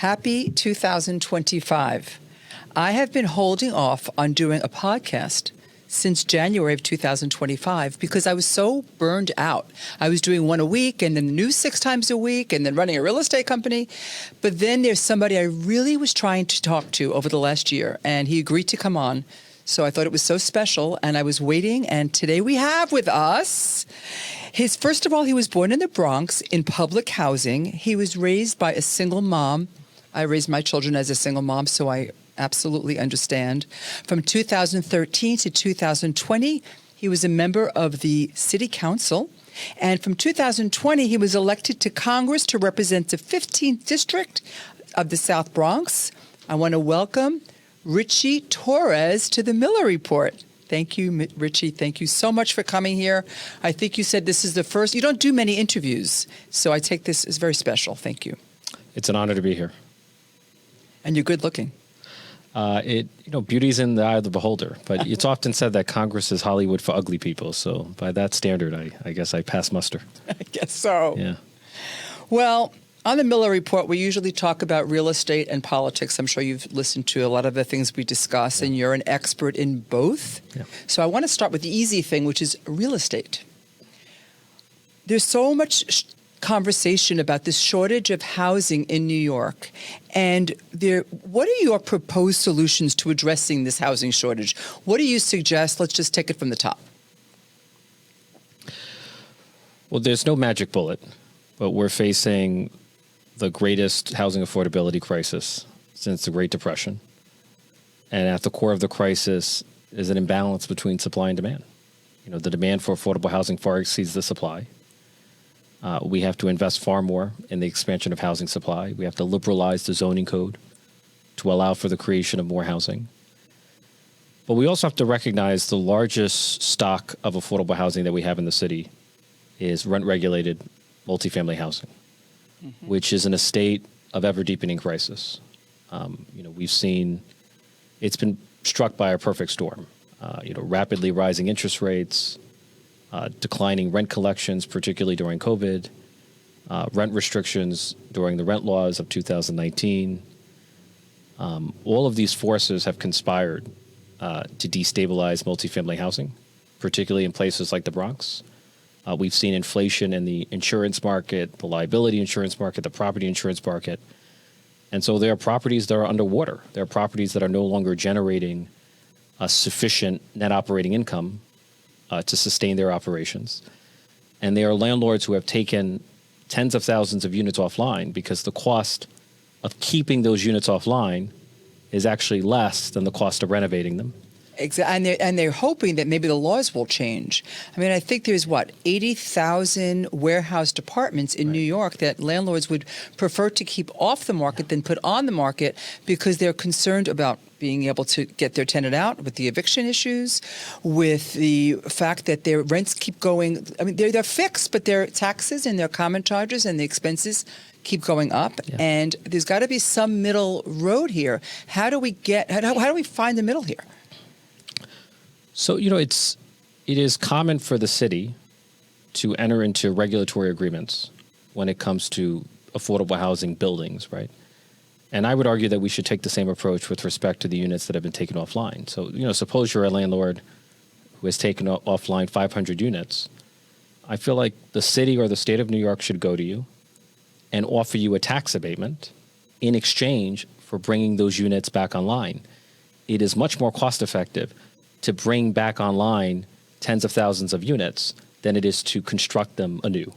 Happy 2025. I have been holding off on doing a podcast since January of 2025 because I was so burned out. I was doing one a week and then the news 6 times a week and then running a real estate company. But then there's somebody I really was trying to talk to over the last year, and he agreed to come on. So I thought it was so special, and I was waiting, and today we have with us first of all, he was born in the Bronx in public housing. He was raised by a single mom. I raised my children as a single mom, so I absolutely understand. From 2013 to 2020, he was a member of the city council. And from 2020, he was elected to Congress to represent the 15th district of the South Bronx. I want to welcome Ritchie Torres to the Miller Report. Thank you, Ritchie. Thank you so much for coming here. I think you said this is the first. You don't do many interviews, so I take this as very special. Thank you. It's an honor to be here. And you're good looking. Beauty's in the eye of the beholder, but it's often said that Congress is Hollywood for ugly people. So by that standard, I guess I pass muster. I guess so. Yeah. Well, on the Miller Report, we usually talk about real estate and politics. I'm sure you've listened to a lot of the things we discuss, and you're an expert in both. Yeah. So I want to start with the easy thing, which is real estate. There's so much conversation about this shortage of housing in New York. And what are your proposed solutions to addressing this housing shortage? What do you suggest? Let's just take it from the top. Well, there's no magic bullet, but we're facing the greatest housing affordability crisis since the Great Depression. And at the core of the crisis is an imbalance between supply and demand. The demand for affordable housing far exceeds the supply. We have to invest far more in the expansion of housing supply. We have to liberalize the zoning code to allow for the creation of more housing. But we also have to recognize the largest stock of affordable housing that we have in the city is rent-regulated multifamily housing, which is in a state of ever-deepening crisis. We've seen it's been struck by a perfect storm. Rapidly rising interest rates, declining rent collections, particularly during COVID, rent restrictions during the rent laws of 2019. All of these forces have conspired to destabilize multifamily housing, particularly in places like the Bronx. We've seen inflation in the insurance market, the liability insurance market, the property insurance market. And so there are properties that are underwater. There are properties that are no longer generating a sufficient net operating income to sustain their operations. And there are landlords who have taken tens of thousands of units offline because the cost of keeping those units offline is actually less than the cost of renovating them. Exactly, and they're hoping that maybe the laws will change. I mean, I think there's 80,000 warehoused apartments in New York that landlords would prefer to keep off the market than put on the market because they're concerned about being able to get their tenant out with the eviction issues, with the fact that their rents keep going. I mean, they're fixed, but their taxes and their common charges and the expenses keep going up. Yeah. And there's got to be some middle road here. How do we find the middle here? So, it is common for the city to enter into regulatory agreements when it comes to affordable housing buildings, right? And I would argue that we should take the same approach with respect to the units that have been taken offline. So, suppose you're a landlord who has taken offline 500 units. I feel like the city or the state of New York should go to you and offer you a tax abatement in exchange for bringing those units back online. It is much more cost effective to bring back online tens of thousands of units than it is to construct them anew.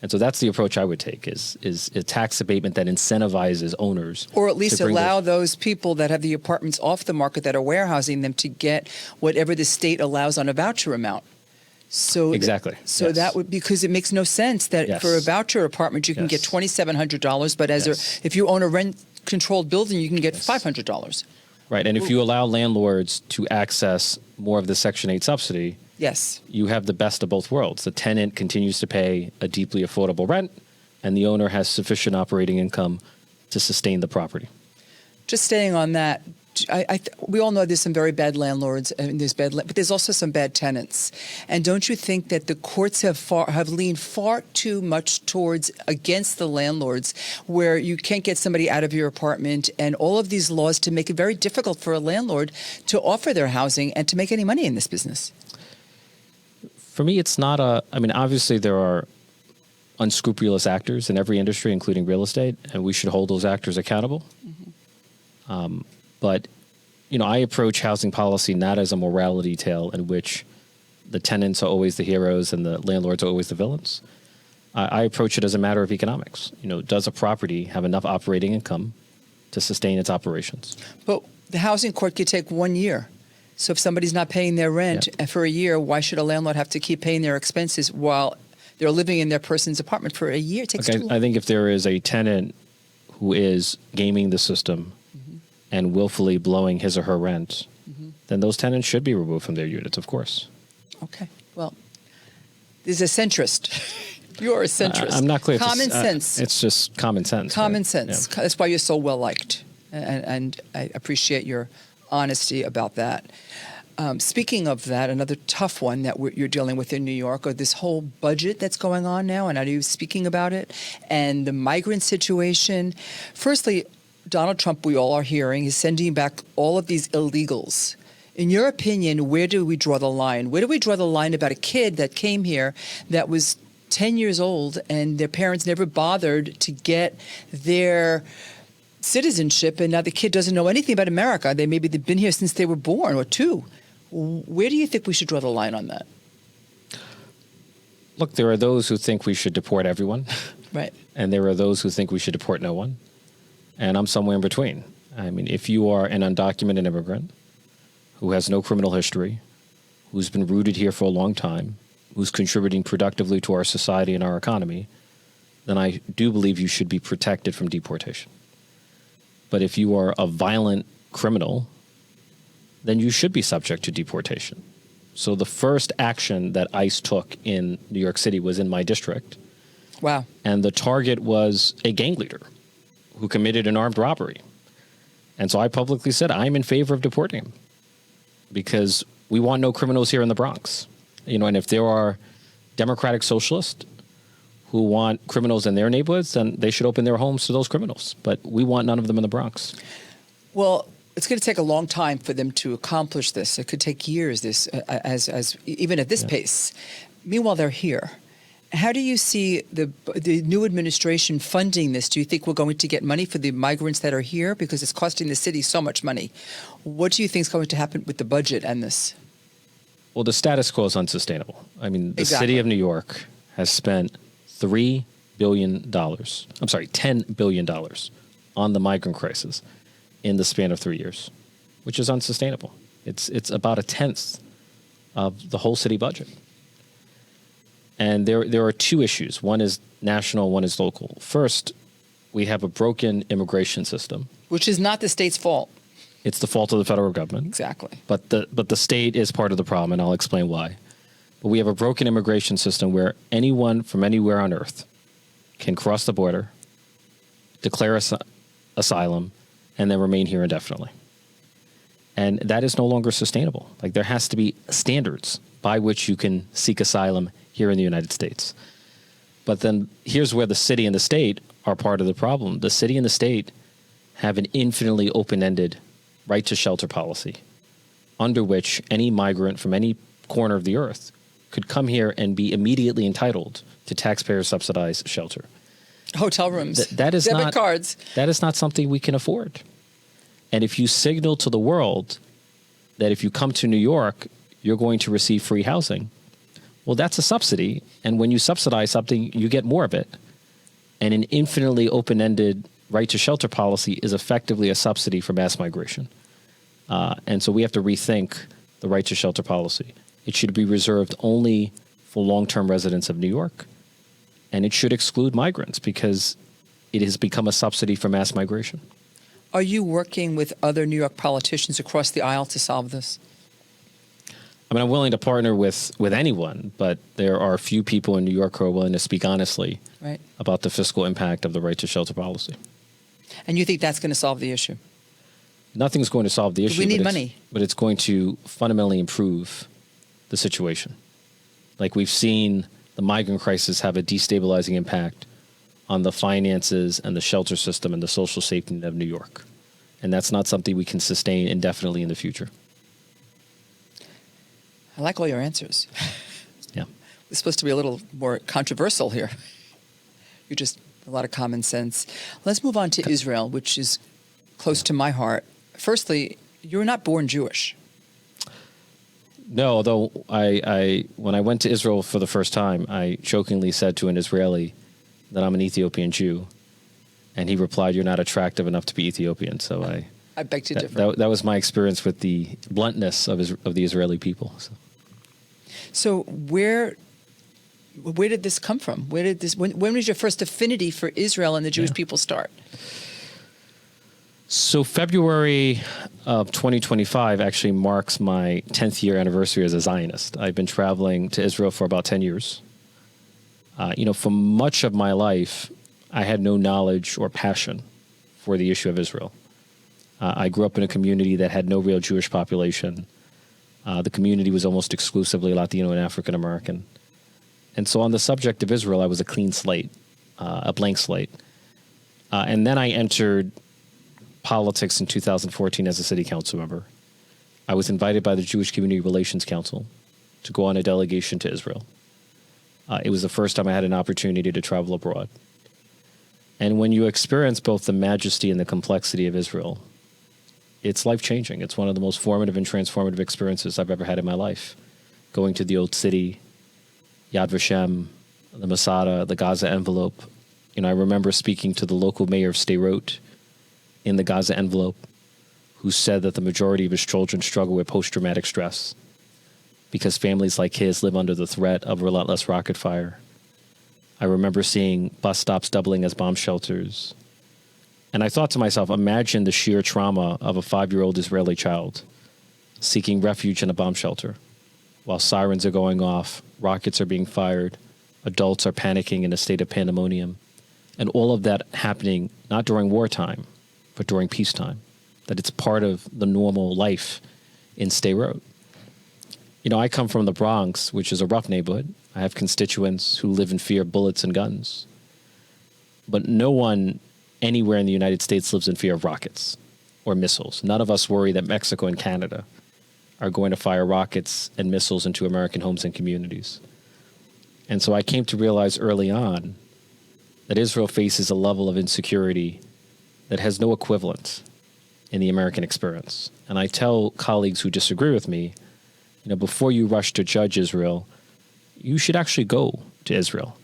And so that's the approach I would take is a tax abatement that incentivizes owners. Or at least allow those people that have the apartments off the market that are warehousing them to get whatever the state allows on a voucher amount. So exactly. That would, because it makes no sense that for a voucher apartment you can get $2,700, but if you own a rent-controlled building you can get $500. Right, and if you allow landlords to access more of the Section 8 subsidy, you have the best of both worlds. The tenant continues to pay a deeply affordable rent, and the owner has sufficient operating income to sustain the property. Just staying on that, we all know there's some very bad landlords, and but there's also some bad tenants. And don't you think that the courts have leaned far too much towards against the landlords, where you can't get somebody out of your apartment, and all of these laws to make it very difficult for a landlord to offer their housing and to make any money in this business? For me, it's not obviously there are unscrupulous actors in every industry, including real estate, and we should hold those actors accountable. Mm-hmm. But, I approach housing policy not as a morality tale in which the tenants are always the heroes and the landlords are always the villains. I approach it as a matter of economics. Does a property have enough operating income to sustain its operations? But the housing court could take 1 year. So if somebody's not paying their rent for a year, why should a landlord have to keep paying their expenses while they're living in their person's apartment for a year? It takes too long. I think if there is a tenant who is gaming the system and willfully blowing his or her rent, then those tenants should be removed from their units, of course. Okay. Well, there's a centrist. You're a centrist. I'm not clear. Common sense. It's just common sense. Common right? sense. Yeah. That's why you're so well liked. And I appreciate your honesty about that. Speaking of that, another tough one that you're dealing with in New York, or this whole budget that's going on now, and I know you're speaking about it, and the migrant situation. Firstly, Donald Trump, we all are hearing, is sending back all of these illegals. In your opinion, where do we draw the line? Where do we draw the line about a kid that came here that was 10 years old and their parents never bothered to get their citizenship, and now the kid doesn't know anything about America? They've been here since they were born, or two. Where do you think we should draw the line on that? Look, there are those who think we should deport everyone. Right. And there are those who think we should deport no one. And I'm somewhere in between. I mean, if you are an undocumented immigrant who has no criminal history, who's been rooted here for a long time, who's contributing productively to our society and our economy, then I do believe you should be protected from deportation. But if you are a violent criminal, then you should be subject to deportation. So the first action that ICE took in New York City was in my district. Wow. And the target was a gang leader who committed an armed robbery. And so I publicly said, I'm in favor of deporting him because we want no criminals here in the Bronx. And if there are democratic socialists who want criminals in their neighborhoods, then they should open their homes to those criminals. But we want none of them in the Bronx. Well, it's going to take a long time for them to accomplish this. It could take years, as even at this pace. Meanwhile, they're here. How do you see the new administration funding this? Do you think we're going to get money for the migrants that are here? Because it's costing the city so much money. What do you think is going to happen with the budget and this? Well, the status quo is unsustainable. I mean, the city of New York has spent $10 billion on the migrant crisis in the span of 3 years, which is unsustainable. It's about a tenth of the whole city budget. And there are two issues. One is national, one is local. First, we have a broken immigration system. Which is not the state's fault. It's the fault of the federal government. Exactly. But the state is part of the problem, and I'll explain why. But we have a broken immigration system where anyone from anywhere on earth can cross the border, declare asylum, and then remain here indefinitely. And that is no longer sustainable. Like, there has to be standards by which you can seek asylum here in the United States. But then here's where the city and the state are part of the problem. The city and the state have an infinitely open-ended right to shelter policy under which any migrant from any corner of the earth could come here and be immediately entitled to taxpayer-subsidized shelter. Hotel rooms, debit cards. That is not something we can afford. And if you signal to the world that if you come to New York, you're going to receive free housing, well, that's a subsidy. And when you subsidize something, you get more of it. And an infinitely open-ended right to shelter policy is effectively a subsidy for mass migration. And so we have to rethink the right to shelter policy. It should be reserved only for long-term residents of New York. And it should exclude migrants because it has become a subsidy for mass migration. Are you working with other New York politicians across the aisle to solve this? I mean, I'm willing to partner with anyone, but there are a few people in New York who are willing to speak honestly about the fiscal impact of the right to shelter policy. And you think that's going to solve the issue? Nothing's going to solve the issue. We need money. But it's going to fundamentally improve the situation. Like we've seen the migrant crisis have a destabilizing impact on the finances and the shelter system and the social safety net of New York. And that's not something we can sustain indefinitely in the future. I like all your answers. Yeah. It's supposed to be a little more controversial here. You're just a lot of common sense. Let's move on to Israel, which is close to my heart. Firstly, you're not born Jewish. No, although I when I went to Israel for the first time, I jokingly said to an Israeli that I'm an Ethiopian Jew. And he replied, "You're not attractive enough to be Ethiopian." So I beg to differ. That was my experience with the bluntness of the Israeli people. So where did this come from? When was your first affinity for Israel and the Jewish people start? So February of 2025 actually marks my 10th year anniversary as a Zionist. I've been traveling to Israel for about 10 years. For much of my life, I had no knowledge or passion for the issue of Israel. I grew up in a community that had no real Jewish population. The community was almost exclusively Latino and African American. And so on the subject of Israel, I was a clean slate, a blank slate. And then I entered politics in 2014 as a city council member. I was invited by the Jewish Community Relations Council to go on a delegation to Israel. It was the first time I had an opportunity to travel abroad. And when you experience both the majesty and the complexity of Israel, it's life-changing. It's one of the most formative and transformative experiences I've ever had in my life. Going to the Old City, Yad Vashem, the Masada, the Gaza envelope. I remember speaking to the local mayor of Sderot in the Gaza envelope, who said that the majority of his children struggle with post-traumatic stress because families like his live under the threat of relentless rocket fire. I remember seeing bus stops doubling as bomb shelters. And I thought to myself, imagine the sheer trauma of a 5-year-old Israeli child seeking refuge in a bomb shelter while sirens are going off, rockets are being fired, adults are panicking in a state of pandemonium, and all of that happening not during wartime, but during peacetime, that it's part of the normal life in Sderot. I come from the Bronx, which is a rough neighborhood. I have constituents who live in fear of bullets and guns. But no one anywhere in the United States lives in fear of rockets or missiles. None of us worry that Mexico and Canada are going to fire rockets and missiles into American homes and communities. And so I came to realize early on that Israel faces a level of insecurity that has no equivalent in the American experience. And I tell colleagues who disagree with me, before you rush to judge Israel, you should actually go to Israel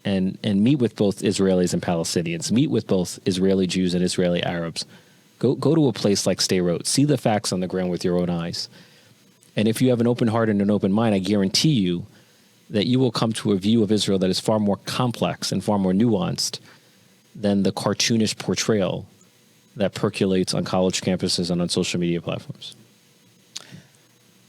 and meet with both Israelis and Palestinians, meet with both Israeli Jews and Israeli Arabs. Go to a place like Sderot, see the facts on the ground with your own eyes. And if you have an open heart and an open mind, I guarantee you that you will come to a view of Israel that is far more complex and far more nuanced than the cartoonish portrayal that percolates on college campuses and on social media platforms.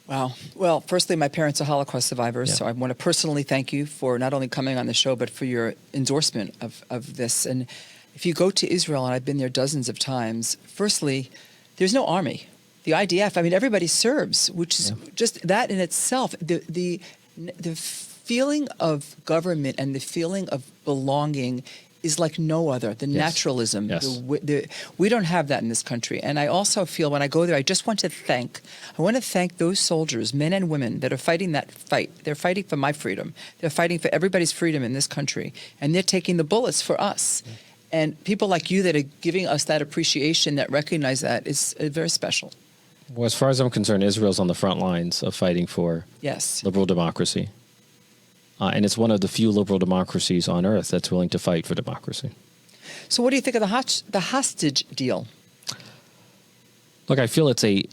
Wow. Well, firstly, my parents are Holocaust survivors, so I want to personally thank you for not only coming on the show, but for your endorsement of this. And if you go to Israel, and I've been there dozens of times, firstly, there's no army. The IDF, everybody serves, which is just that in itself, the feeling of government and the feeling of belonging is like no other. The naturalism, we don't have that in this country. And I also feel when I go there, I want to thank those soldiers, men and women, that are fighting that fight. They're fighting for my freedom. They're fighting for everybody's freedom in this country. And they're taking the bullets for us. And people like you that are giving us that appreciation, that recognize that, is very special. Well, as far as I'm concerned, Israel's on the front lines of fighting for liberal democracy. And it's one of the few liberal democracies on earth that's willing to fight for democracy. So what do you think of the hostage deal? Look, I feel it's a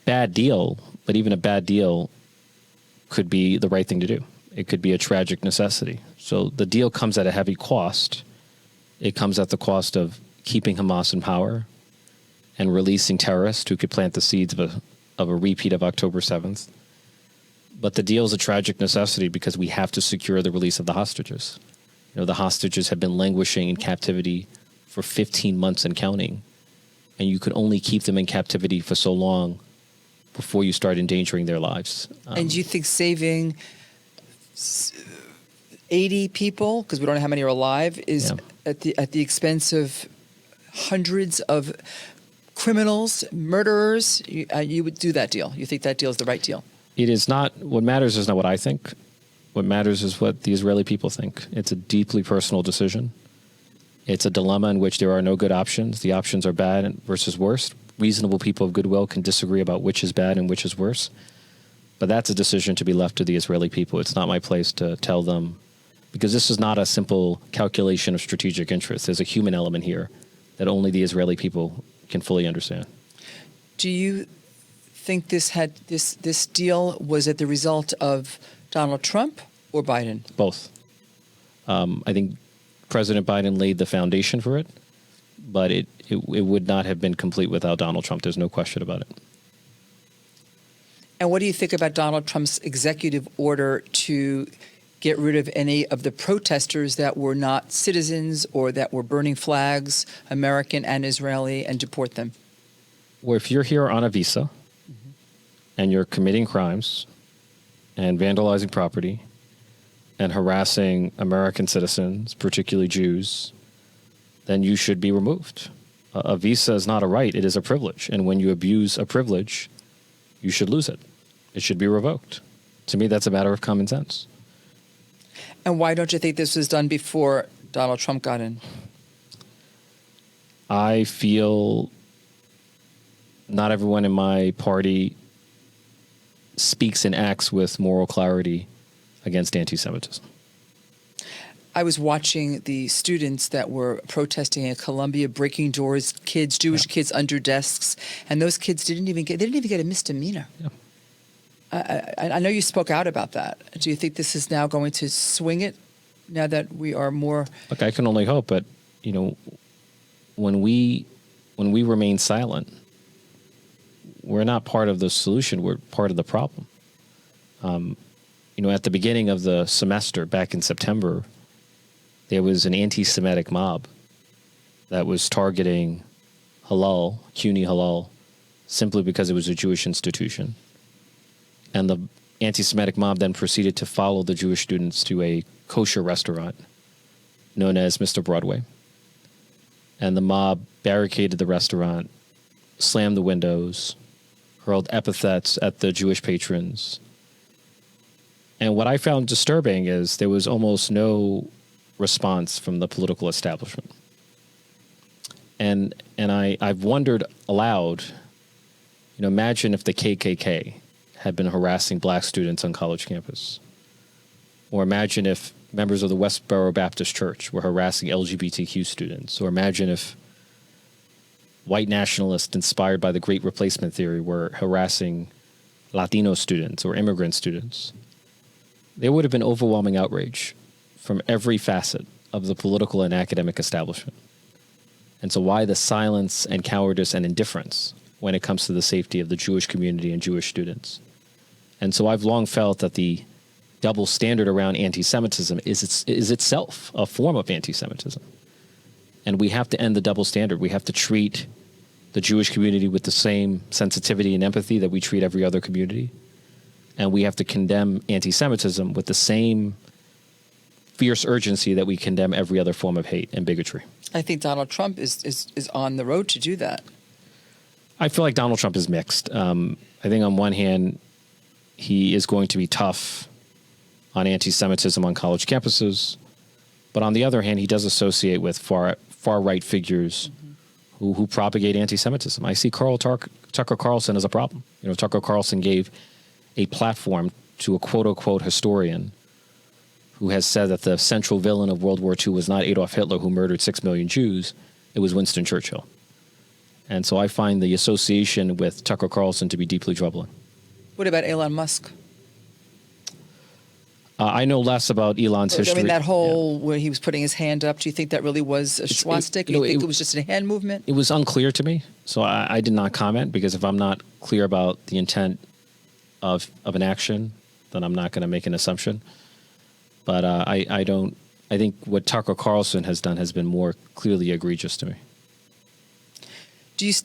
bad deal, but even a bad deal could be the right thing to do. It could be a tragic necessity. So the deal comes at a heavy cost. It comes at the cost of keeping Hamas in power and releasing terrorists who could plant the seeds of a repeat of October 7th. But the deal is a tragic necessity because we have to secure the release of the hostages. The hostages have been languishing in captivity for 15 months and counting. and you could only keep them in captivity for so long before you start endangering their lives. And do you think saving 80 people, because we don't know how many are alive, is at the expense of hundreds of criminals, murderers? You would do that deal? You think that deal is the right deal? It is not. What matters is not what I think. What matters is what the Israeli people think. It's a deeply personal decision. It's a dilemma in which there are no good options. The options are bad versus worse. Reasonable people of goodwill can disagree about which is bad and which is worse. But that's a decision to be left to the Israeli people. It's not my place to tell them, because this is not a simple calculation of strategic interests. There's a human element here that only the Israeli people can fully understand. Do you think this deal was at the result of Donald Trump or Biden? Both. I think President Biden laid the foundation for it, but it would not have been complete without Donald Trump. There's no question about it. And what do you think about Donald Trump's executive order to get rid of any of the protesters that were not citizens or that were burning flags, American and Israeli, and deport them? Well, if you're here on a visa and you're committing crimes and vandalizing property and harassing American citizens, particularly Jews, then you should be removed. A visa is not a right, it is a privilege. And when you abuse a privilege, you should lose it. It should be revoked. To me, that's a matter of common sense. And why don't you think this was done before Donald Trump got in? I feel not everyone in my party speaks and acts with moral clarity against anti-Semitism. I was watching the students that were protesting in Columbia, breaking doors, kids, Jewish kids under desks, and those kids didn't even get a misdemeanor. Yeah. I know you spoke out about that. Do you think this is now going to swing it now that we are more? Look, I can only hope, but when we remain silent, we're not part of the solution. We're part of the problem. At the beginning of the semester back in September, there was an anti-Semitic mob that was targeting Halal, CUNY Halal, simply because it was a Jewish institution. And the anti-Semitic mob then proceeded to follow the Jewish students to a kosher restaurant known as Mr. Broadway. And the mob barricaded the restaurant, slammed the windows, hurled epithets at the Jewish patrons. And what I found disturbing is there was almost no response from the political establishment. And I've wondered aloud, imagine if the KKK had been harassing black students on college campus. Or imagine if members of the Westboro Baptist Church were harassing LGBTQ students. Or imagine if white nationalists inspired by the Great Replacement theory were harassing Latino students or immigrant students. There would have been overwhelming outrage from every facet of the political and academic establishment. And so why the silence and cowardice and indifference when it comes to the safety of the Jewish community and Jewish students? And so I've long felt that the double standard around anti-Semitism is itself a form of anti-Semitism. And we have to end the double standard. We have to treat the Jewish community with the same sensitivity and empathy that we treat every other community. And we have to condemn anti-Semitism with the same fierce urgency that we condemn every other form of hate and bigotry. I think Donald Trump is on the road to do that. I feel like Donald Trump is mixed. I think on one hand, he is going to be tough on anti-Semitism on college campuses. But on the other hand, he does associate with far-right figures who propagate anti-Semitism. I see Tucker Carlson as a problem. Tucker Carlson gave a platform to a quote-unquote historian who has said that the central villain of World War II was not Adolf Hitler, who murdered 6 million Jews. It was Winston Churchill. And so I find the association with Tucker Carlson to be deeply troubling. What about Elon Musk? I know less about Elon's history. I mean, that whole where he was putting his hand up, do you think that really was a swastika? Do you think it was just a hand movement? It was unclear to me, so I did not comment, because if I'm not clear about the intent of an action, then I'm not going to make an assumption. But I think what Tucker Carlson has done has been more clearly egregious to me.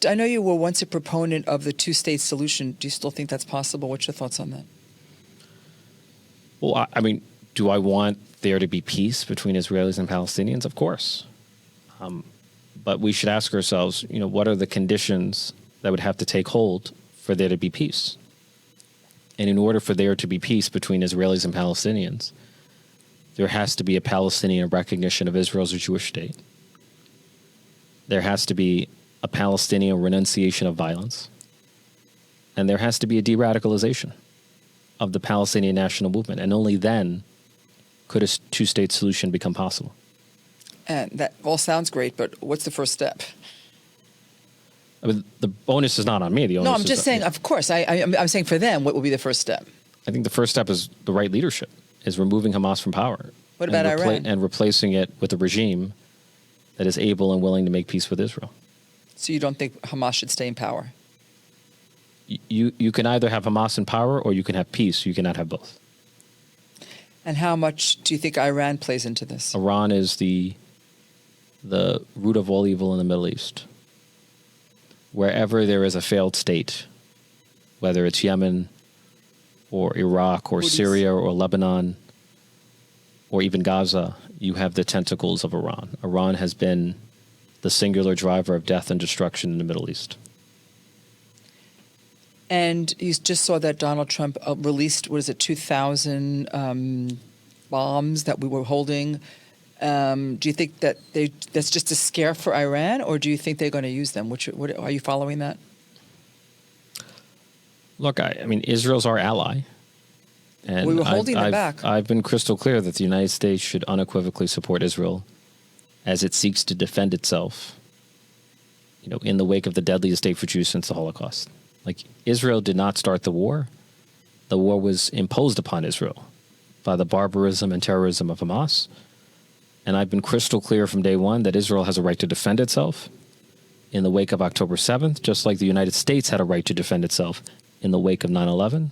I know you were once a proponent of the two-state solution. Do you still think that's possible? What's your thoughts on that? Well, I mean, do I want there to be peace between Israelis and Palestinians? Of course. But we should ask ourselves, what are the conditions that would have to take hold for there to be peace? And in order for there to be peace between Israelis and Palestinians, there has to be a Palestinian recognition of Israel as a Jewish state. There has to be a Palestinian renunciation of violence. And there has to be a de-radicalization of the Palestinian national movement. And only then could a two-state solution become possible. And that all sounds great, but what's the first step? I mean, the onus is not on me. The onus No, I'm just saying, of course. I'm saying for them, what will be the first step? I think the first step is the right leadership, is removing Hamas from power. What about Iran? And replacing it with a regime that is able and willing to make peace with Israel. So you don't think Hamas should stay in power? You can either have Hamas in power or you can have peace. You cannot have both. And how much do you think Iran plays into this? Iran is the root of all evil in the Middle East. Wherever there is a failed state, whether it's Yemen or Iraq or Syria or Lebanon or even Gaza, you have the tentacles of Iran. Iran has been the singular driver of death and destruction in the Middle East. And you just saw that Donald Trump released, 2,000 bombs that we were holding. Do you think that that's just a scare for Iran, or do you think they're going to use them? What are you following that? Look, I mean, Israel's our ally. And we were holding them back. I've been crystal clear that the United States should unequivocally support Israel as it seeks to defend itself, in the wake of the deadliest state for Jews since the Holocaust. Like, Israel did not start the war. The war was imposed upon Israel by the barbarism and terrorism of Hamas. And I've been crystal clear from day one that Israel has a right to defend itself in the wake of October 7th, just like the United States had a right to defend itself in the wake of 9/11.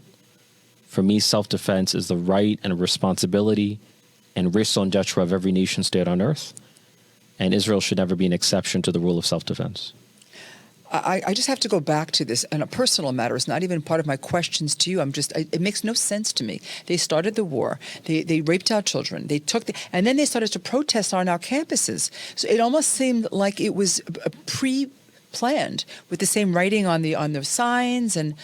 For me, self-defense is the right and responsibility and raison d'etre of every nation state on earth. And Israel should never be an exception to the rule of self-defense. I just have to go back to this on a personal matter. It's not even part of my questions to you. It makes no sense to me. They started the war. They raped our children. And then they started to protest on our campuses. So it almost seemed like it was pre-planned with the same writing on the signs. And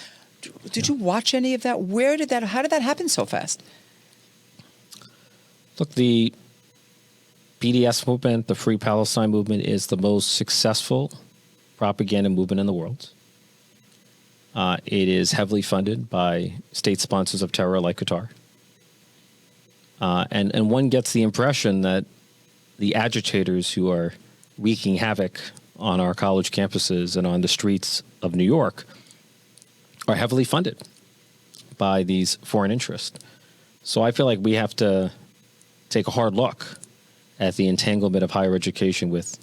did you watch any of that? How did that happen so fast? Look, the BDS movement, the Free Palestine movement, is the most successful propaganda movement in the world. It is heavily funded by state sponsors of terror like Qatar. And one gets the impression that the agitators who are wreaking havoc on our college campuses and on the streets of New York are heavily funded by these foreign interests. So I feel like we have to take a hard look at the entanglement of higher education with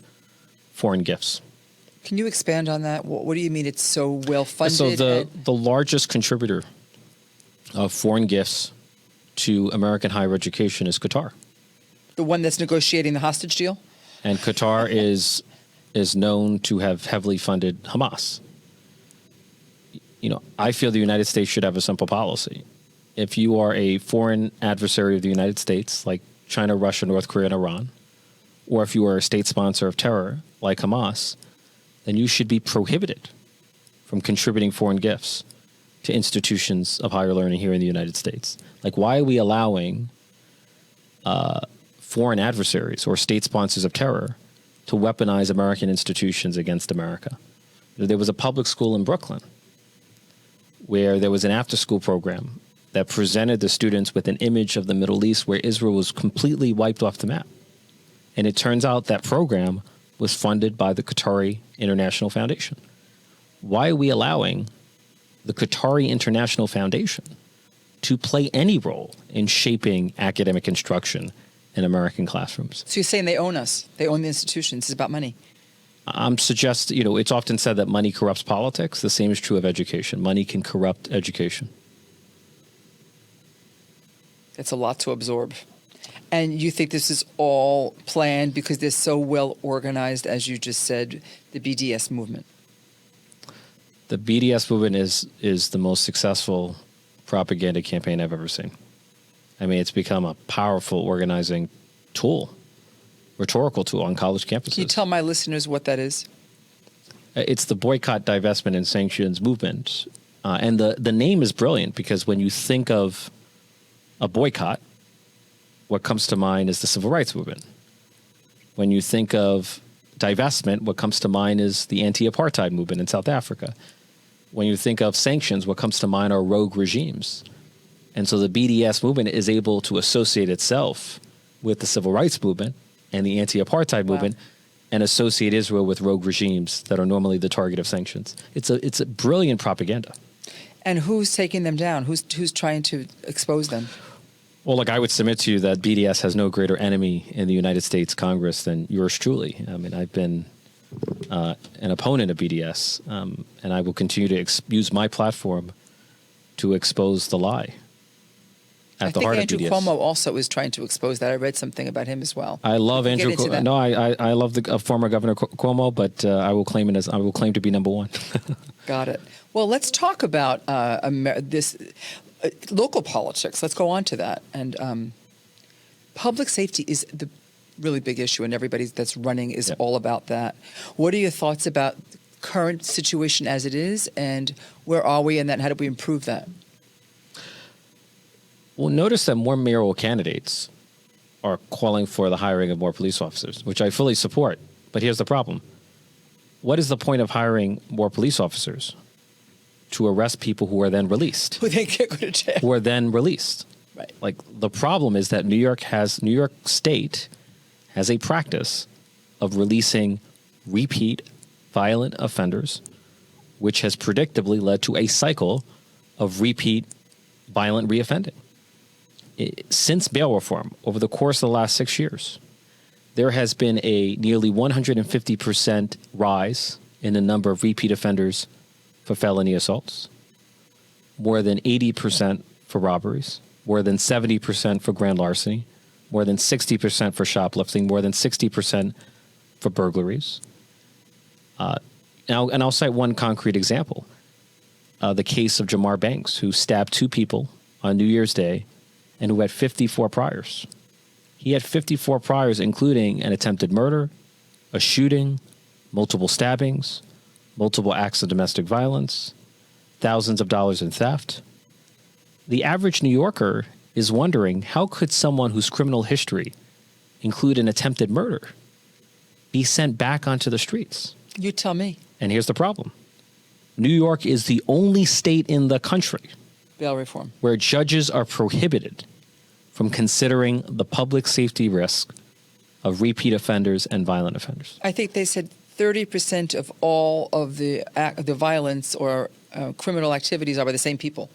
foreign gifts. Can you expand on that? What do you mean it's so well funded? So the largest contributor of foreign gifts to American higher education is Qatar. The one that's negotiating the hostage deal? And Qatar is known to have heavily funded Hamas. I feel the United States should have a simple policy. If you are a foreign adversary of the United States, like China, Russia, North Korea, and Iran, or if you are a state sponsor of terror, like Hamas, then you should be prohibited from contributing foreign gifts to institutions of higher learning here in the United States. Like, why are we allowing foreign adversaries or state sponsors of terror to weaponize American institutions against America? There was a public school in Brooklyn where there was an after-school program that presented the students with an image of the Middle East where Israel was completely wiped off the map. And it turns out that program was funded by the Qatari International Foundation. Why are we allowing the Qatari International Foundation to play any role in shaping academic instruction in American classrooms? So you're saying they own us. They own the institutions. It's about money. I'm suggesting, it's often said that money corrupts politics. The same is true of education. Money can corrupt education. It's a lot to absorb. And you think this is all planned because they're so well organized, as you just said, the BDS movement? The BDS movement is the most successful propaganda campaign I've ever seen. I mean, it's become a powerful organizing tool, rhetorical tool on college campuses. Can you tell my listeners what that is? It's the boycott, divestment, and sanctions movement. And the name is brilliant because when you think of a boycott, what comes to mind is the civil rights movement. When you think of divestment, what comes to mind is the anti-apartheid movement in South Africa. When you think of sanctions, what comes to mind are rogue regimes. And so the BDS movement is able to associate itself with the civil rights movement and the anti-apartheid movement and associate Israel with rogue regimes that are normally the target of sanctions. It's a brilliant propaganda. And who's taking them down? Who's trying to expose them? Well, look, I would submit to you that BDS has no greater enemy in the United States Congress than yours truly. I mean, I've been an opponent of BDS, and I will continue to use my platform to expose the lie at the heart of BDS. I think Andrew Cuomo also is trying to expose that. I read something about him as well. I love Andrew Cuomo. No, I love the former Governor Cuomo, but I will claim to be number one. Got it. Well, let's talk about this local politics. Let's go on to that. And public safety is the really big issue, and everybody that's running is all about that. What are your thoughts about the current situation as it is, and where are we in that, and how do we improve that? Well, notice that more mayoral candidates are calling for the hiring of more police officers, which I fully support. But here's the problem. What is the point of hiring more police officers? To arrest people who are then released. Who then can't go to jail. Who are then released. Right. Like, the problem is that New York State has a practice of releasing repeat violent offenders, which has predictably led to a cycle of repeat violent reoffending. Since bail reform, over the course of the last 6 years, there has been a nearly 150% rise in the number of repeat offenders for felony assaults, more than 80% for robberies, more than 70% for grand larceny, more than 60% for shoplifting, more than 60% for burglaries. And I'll cite one concrete example. The case of Jamar Banks, who stabbed 2 people on New Year's Day and who had 54 priors. He had 54 priors, including an attempted murder, a shooting, multiple stabbings, multiple acts of domestic violence, thousands of dollars in theft. The average New Yorker is wondering, how could someone whose criminal history include an attempted murder be sent back onto the streets? You tell me. And here's the problem. New York is the only state in the country bail reform where judges are prohibited from considering the public safety risk of repeat offenders and violent offenders. I think they said 30% of all of the violence or criminal activities are by the same people.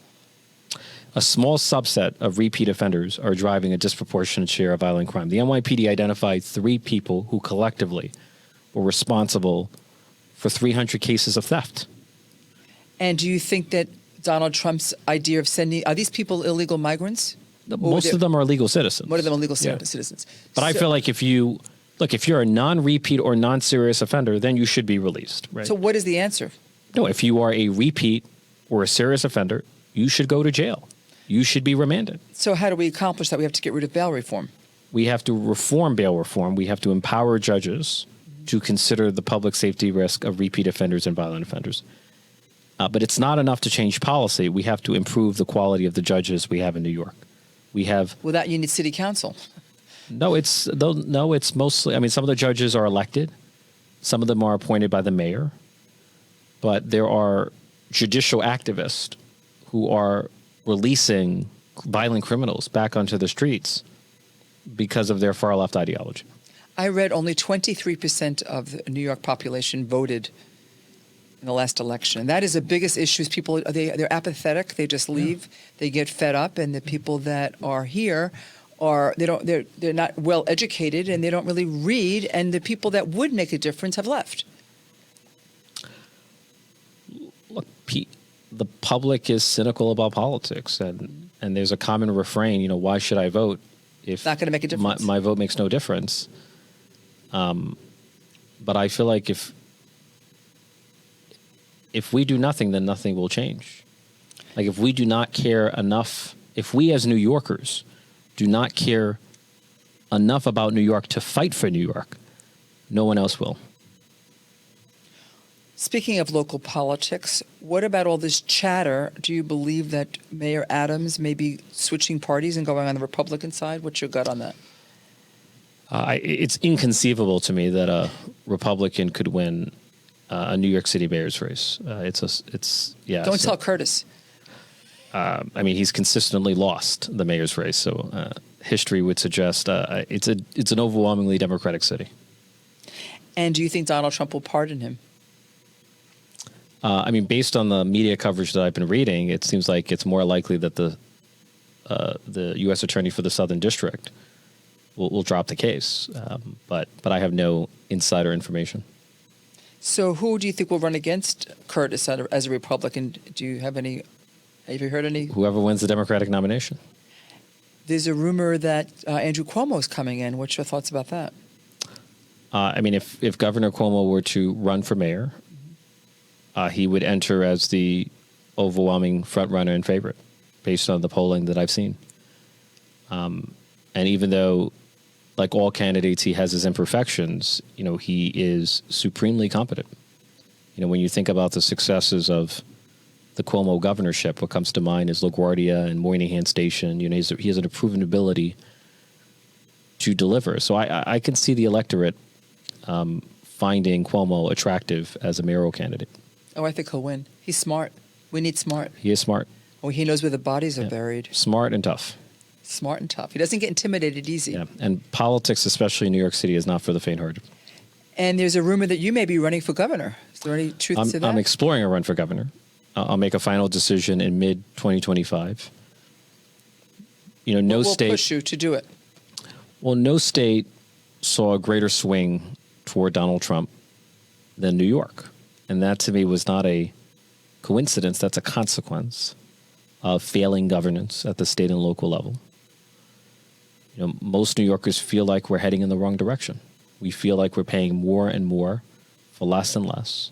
A small subset of repeat offenders are driving a disproportionate share of violent crime. The NYPD identified 3 people who collectively were responsible for 300 cases of theft. And do you think that Donald Trump's idea of are these people illegal migrants? Most of them are legal citizens. Most of them are legal citizens. But I feel like if you're a non-repeat or non-serious offender, then you should be released, right? So what is the answer? No, if you are a repeat or a serious offender, you should go to jail. You should be remanded. So how do we accomplish that? We have to get rid of bail reform. We have to reform bail reform. We have to empower judges to consider the public safety risk of repeat offenders and violent offenders. But it's not enough to change policy. We have to improve the quality of the judges we have in New York. Without you need city council. No, it's mostly. I mean, some of the judges are elected. Some of them are appointed by the mayor. But there are judicial activists who are releasing violent criminals back onto the streets because of their far left ideology. I read only 23% of the New York population voted in the last election. And that is the biggest issue. People, they're apathetic. They just leave. They get fed up. And the people that are here they're not well educated and they don't really read. And the people that would make a difference have left. Look, the public is cynical about politics, and there's a common refrain. Why should I vote if not going to make a difference? My vote makes no difference. But I feel like if we do nothing, then nothing will change. Like if we do not care enough, if we as New Yorkers do not care enough about New York to fight for New York, no one else will. Speaking of local politics, what about all this chatter? Do you believe that Mayor Adams may be switching parties and going on the Republican side? What's your gut on that? It's inconceivable to me that a Republican could win a New York City mayor's race. Don't tell Curtis. I mean, he's consistently lost the mayor's race, so history would suggest it's an overwhelmingly Democratic city. And do you think Donald Trump will pardon him? I mean, based on the media coverage that I've been reading, it seems like it's more likely that the U.S. Attorney for the Southern District will drop the case. But I have no insider information. So who do you think will run against Curtis as a Republican? Do you have any? Have you heard any? Whoever wins the Democratic nomination. There's a rumor that Andrew Cuomo is coming in. What's your thoughts about that? I mean, if Governor Cuomo were to run for mayor, he would enter as the overwhelming frontrunner and favorite, based on the polling that I've seen. And even though, like all candidates, he has his imperfections, he is supremely competent. When you think about the successes of the Cuomo governorship, what comes to mind is LaGuardia and Moynihan Station. He has a proven ability to deliver. So I can see the electorate finding Cuomo attractive as a mayoral candidate. Oh, I think he'll win. He's smart. We need smart. He is smart. Oh, he knows where the bodies are buried. Smart and tough. Smart and tough. He doesn't get intimidated easy. Yeah, and politics, especially in New York City, is not for the faint-hearted. And there's a rumor that you may be running for governor. Is there any truth to that? I'm exploring a run for governor. I'll make a final decision in mid-2025. No state... will push you to do it? Well, no state saw a greater swing toward Donald Trump than New York. And that, to me, was not a coincidence. That's a consequence of failing governance at the state and local level. Most New Yorkers feel like we're heading in the wrong direction. We feel like we're paying more and more for less and less.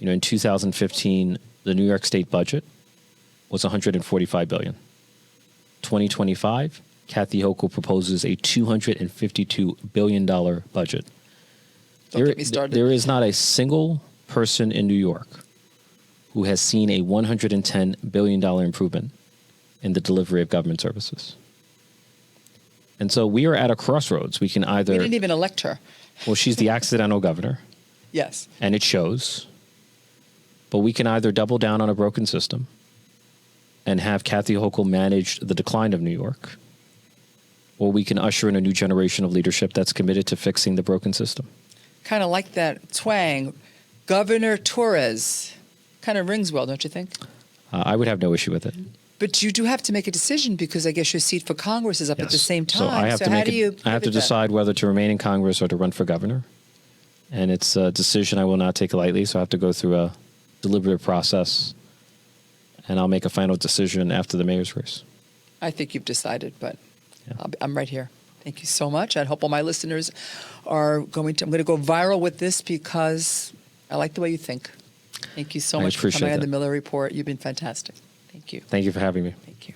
In 2015, the New York State budget was $145 billion. 2025, Kathy Hochul proposes a $252 billion budget. Don't get me started. There is not a single person in New York who has seen a $110 billion improvement in the delivery of government services. And so we are at a crossroads. We can either... We didn't even elect her. Well, she's the accidental governor. Yes. And it shows. But we can either double down on a broken system and have Kathy Hochul manage the decline of New York, or we can usher in a new generation of leadership that's committed to fixing the broken system. Kind of like that twang. Governor Torres. Kind of rings well, don't you think? I would have no issue with it. But you do have to make a decision because I guess your seat for Congress is up at the same time. So I have to decide whether to remain in Congress or to run for governor. And it's a decision I will not take lightly, so I have to go through a deliberative process, and I'll make a final decision after the mayor's race. I think you've decided, but I'm right here. Thank you so much. I hope all my listeners are I'm going to go viral with this because I like the way you think. Thank you so much for coming on the Miller Report. You've been fantastic. Thank you. Thank you for having me. Thank you.